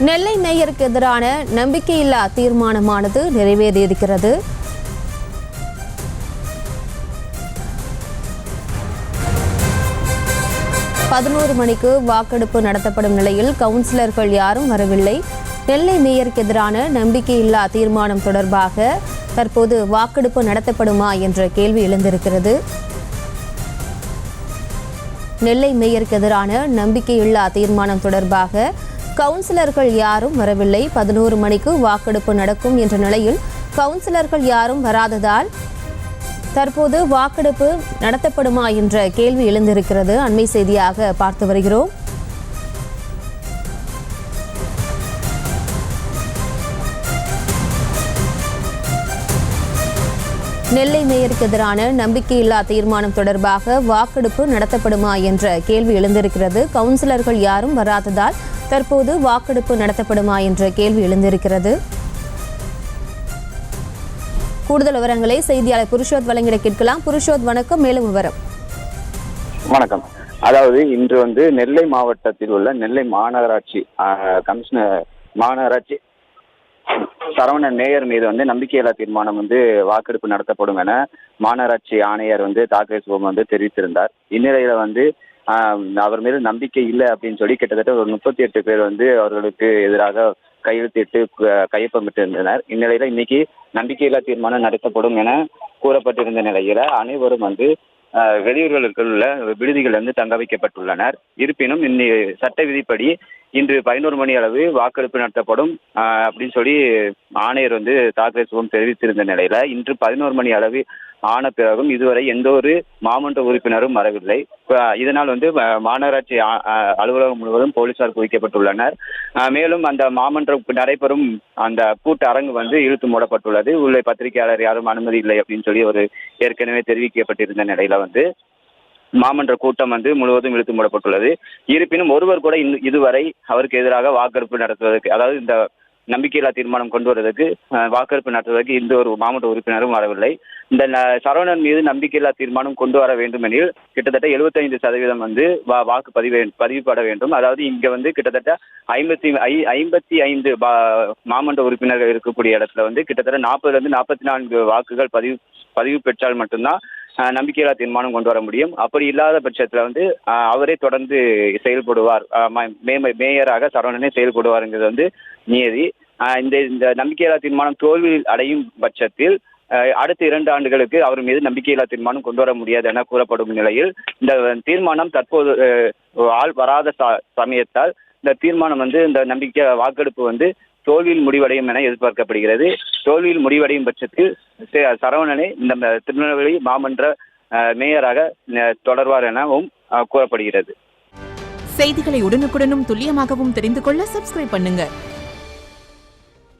நெல்லை மேயருக்கு எதிரான நம்பிக்கையில்லா தீர்மானமானது நிறைவேறியிருக்கிறது. மணிக்கு வாக்கெடுப்பு நடத்தப்படும் நிலையில் கவுன்சிலர்கள் யாரும் வரவில்லை. நெல்லை மேயருக்கு எதிரான நம்பிக்கையில்லா தீர்மானம் தொடர்பாக தற்போது வாக்கெடுப்பு நடத்தப்படுமா என்ற கேள்வி எழுந்திருக்கிறது. நெல்லை மேயருக்கு எதிரான நம்பிக்கையில்லா தீர்மானம் தொடர்பாக கவுன்சிலர்கள் யாரும் வரவில்லை. 11 மணிக்கு வாக்கெடுப்பு நடக்கும் என்ற நிலையில் கவுன்சிலர்கள் யாரும் வராததால் தற்போது வாக்கெடுப்பு நடத்தப்படுமா என்ற கேள்வி எழுந்திருக்கிறது. அண்மை செய்தியாக பார்த்து வருகிறோம். நெல்லை மேயருக்கு எதிரான நம்பிக்கையில்லா தீர்மானம் தொடர்பாக வாக்கெடுப்பு நடத்தப்படுமா என்ற கேள்வி எழுந்திருக்கிறது. கவுன்சிலர்கள் யாரும் வராததால் தற்போது வாக்கெடுப்பு நடத்தப்படுமா என்ற கேள்வி எழுந்திருக்கிறது. கூடுதல் விவரங்களை செய்தியாளர் புருஷோத் வழங்கிட கேட்கலாம். புருஷோத், வணக்கம். மேலும் விவரம். வணக்கம். அதாவது இன்று நெல்லை மாவட்டத்தில் உள்ள நெல்லை மாநகராட்சி மாநகராட்சி சரவணன் மேயர் மீது நம்பிக்கையில்லா தீர்மானம் வாக்கெடுப்பு நடத்தப்படும் என மாநகராட்சி ஆணையர் தாக்கரே சுபம் தெரிவித்திருந்தார். இந்நிலையில அவர் மீது நம்பிக்கை இல்லை அப்படின்னு சொல்லி கிட்டத்தட்ட ஒரு 38 பேர் அவர்களுக்கு எதிராக கையெழுத்திட்டு கையொப்பமிட்டிருந்தனர். இந்நிலையில இன்னைக்கு நம்பிக்கையில்லா தீர்மானம் நடத்தப்படும் என கூறப்பட்டிருந்த நிலையில அனைவரும் வெளியூர்களுக்கு உள்ள விடுதிகள் தங்க வைக்கப்பட்டுள்ளனர். இருப்பினும் சட்ட விதிப்படி இன்று 11 மணி அளவு வாக்கெடுப்பு நடத்தப்படும் அப்படின்னு சொல்லி ஆணையர் தாக்கரே சுபம் தெரிவித்திருந்த நிலையில இன்று 11 மணி அளவு ஆன பிறகும் இதுவரை எந்த ஒரு மாமன்ற உறுப்பினரும் வரவில்லை. இதனால் மாநகராட்சி அலுவலகம் முழுவதும் போலீசார் குவிக்கப்பட்டுள்ளனர். மேலும் அந்த மாமன்றம் நடைபெறும் அந்த கூட்ட அரங்கு இழுத்து மூடப்பட்டுள்ளது. உள்ளே பத்திரிகையாளர் யாரும் அனுமதி இல்லை அப்படின்னு சொல்லி ஒரு ஏற்கனவே தெரிவிக்கப்பட்டிருந்த நிலையில மாமன்ற கூட்டம் முழுவதும் இழுத்து மூடப்பட்டுள்ளது. இருப்பினும் ஒருவர் கூட இதுவரை அவருக்கு எதிராக வாக்கெடுப்பு நடத்துவதற்கு, அதாவது இந்த நம்பிக்கையில்லா தீர்மானம் கொண்டு வருவதற்கு வாக்கெடுப்பு நடத்துவதற்கு இந்த ஒரு மாவட்ட உறுப்பினரும் வரவில்லை. இந்த சரவணன் மீது நம்பிக்கையில்லா தீர்மானம் கொண்டு வர வேண்டும் எனில் கிட்டத்தட்ட 75% வாக்கு பதிவுபட வேண்டும். அதாவது இங்க கிட்டத்தட்ட 55 மாமன்ற உறுப்பினர்கள் இருக்கக்கூடிய இடத்துல கிட்டத்தட்ட 40 44 வாக்குகள் பதிவு பெற்றால் மட்டும்தான் நம்பிக்கையில்லா தீர்மானம் கொண்டு வர முடியும். அப்படி இல்லாத பட்சத்துல அவரே தொடர்ந்து செயல்படுவார், மேயராக சரவணனே செயல்படுவாருங்கிறது நியதி. இந்த நம்பிக்கையில்லா தீர்மானம் தோல்வி அடையும் பட்சத்தில் அடுத்த 2 ஆண்டுகளுக்கு அவர் மீது நம்பிக்கையில்லா தீர்மானம் கொண்டு வர முடியாது என கூறப்படும் நிலையில் இந்த தீர்மானம் தற்போது ஆள் வராத சமயத்தால் இந்த தீர்மானம் இந்த நம்பிக்கை வாக்கெடுப்பு தோல்வியில் முடிவடையும் என எதிர்பார்க்கப்படுகிறது. தோல்வியில் முடிவடையும் பட்சத்தில் சரவணனை இந்த திருநெல்வேலி மாமன்ற மேயராக தொடர்வார் எனவும் கூறப்படுகிறது. செய்திகளை உடனுக்குடனும் துல்லியமாகவும் தெரிந்து கொள்ள சப்ஸ்கிரைப் பண்ணுங்க.